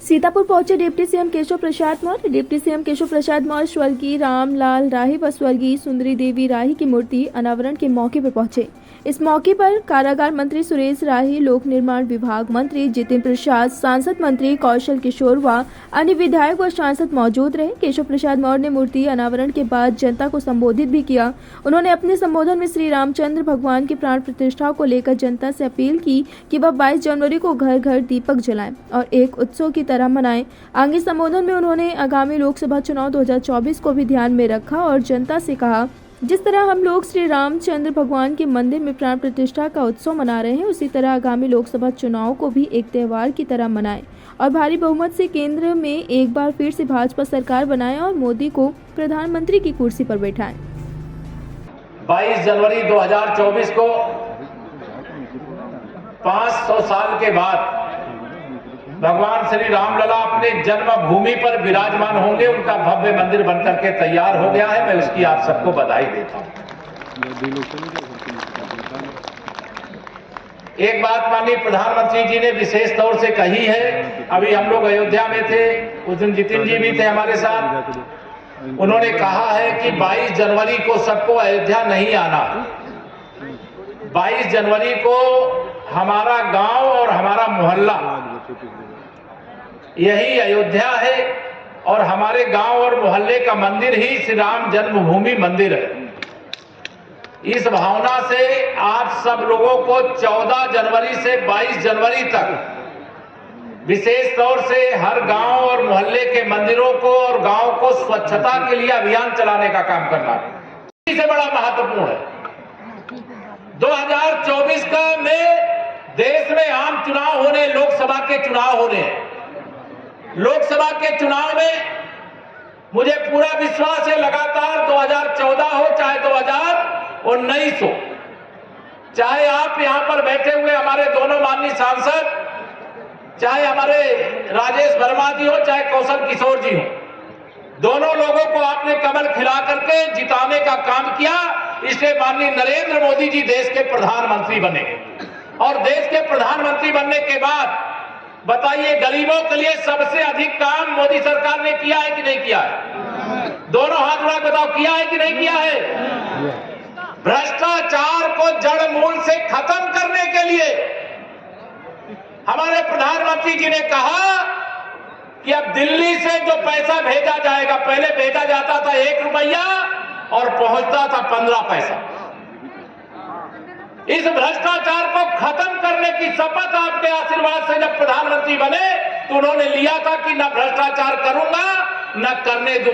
सीतापुर पहुंचे deputy CM Keshav Prasad Maurya. Deputy CM Keshav Prasad Maurya स्वर्गीय रामलाल राही व स्वर्गीय सुंदरी देवी राही की मूर्ति अनावरण के मौके पर पहुंचे। इस मौके पर कारागार मंत्री सुरेश राही, लोक निर्माण विभाग मंत्री जितेंद्र प्रसाद, सांसद मंत्री कौशल किशोर व अन्य विधायक व सांसद मौजूद रहे। केशव प्रसाद मौर्य ने मूर्ति अनावरण के बाद जनता को संबोधित भी किया। उन्होंने अपने संबोधन में श्री रामचंद्र भगवान की प्राण प्रतिष्ठा को लेकर जनता से अपील की कि वह 22 जनवरी को घर घर दीपक जलाएं और एक उत्सव की तरह मनाएं। आगे संबोधन में उन्होंने आगामी लोकसभा चुनाव 2024 को भी ध्यान में रखा और जनता से कहा, जिस तरह हम लोग श्री रामचंद्र भगवान के मंदिर में प्राण प्रतिष्ठा का उत्सव मना रहे हैं, उसी तरह आगामी लोकसभा चुनाव को भी एक त्योहार की तरह मनाएं और भारी बहुमत से केंद्र में एक बार फिर से भाजपा सरकार बनाएं और मोदी को प्रधानमंत्री की कुर्सी पर बैठाएं। 22 जनवरी 2024 को 500 साल के बाद भगवान श्री रामलला अपने जन्मभूमि पर विराजमान होंगे। उनका भव्य मंदिर बनकर के तैयार हो गया है। मैं उसकी आप सबको बधाई देता हूं। एक बात माननीय प्रधानमंत्री जी ने विशेष तौर से कही है। अभी हम लोग अयोध्या में थे, उस दिन जितिन जी भी थे हमारे साथ। उन्होंने कहा है कि 22 जनवरी को सबको अयोध्या नहीं आना। 22 जनवरी को हमारा गांव और हमारा मोहल्ला यही अयोध्या है और हमारे गांव और मोहल्ले का मंदिर ही श्री राम जन्मभूमि मंदिर है। इस भावना से आप सब लोगों को 14 जनवरी से 22 जनवरी तक विशेष तौर से हर गांव और मोहल्ले के मंदिरों को और गांव को स्वच्छता के लिए अभियान चलाने का काम करना है। इससे बड़ा महत्वपूर्ण है। 2024 का में देश में आम चुनाव होने, लोकसभा के चुनाव होने। लोकसभा के चुनाव में मुझे पूरा विश्वास है, लगातार 2014 हो चाहे 2019 हो, चाहे आप यहां पर बैठे हुए हमारे दोनों माननीय सांसद, चाहे हमारे राजेश वर्मा जी हो, चाहे कौशल किशोर जी हो, दोनों लोगों को आपने कमल खिला करके जिताने का काम किया। इसलिए माननीय नरेंद्र मोदी जी देश के प्रधानमंत्री बने और देश के प्रधानमंत्री बनने के बाद बताइए, गरीबों के लिए सबसे अधिक काम मोदी सरकार ने किया है कि नहीं किया है? दोनों हाथ उठा बताओ, किया है कि नहीं किया है? भ्रष्टाचार को जड़ मूल से खत्म करने के लिए हमारे प्रधानमंत्री जी ने कहा कि अब दिल्ली से जो पैसा भेजा जाएगा, पहले भेजा जाता था 1 रुपया और पहुंचता था 15 पैसा। इस भ्रष्टाचार को खत्म करने की शपथ आपके आशीर्वाद से जब प्रधानमंत्री बने तो उन्होंने लिया था कि न भ्रष्टाचार करूंगा, न करने दूंगा।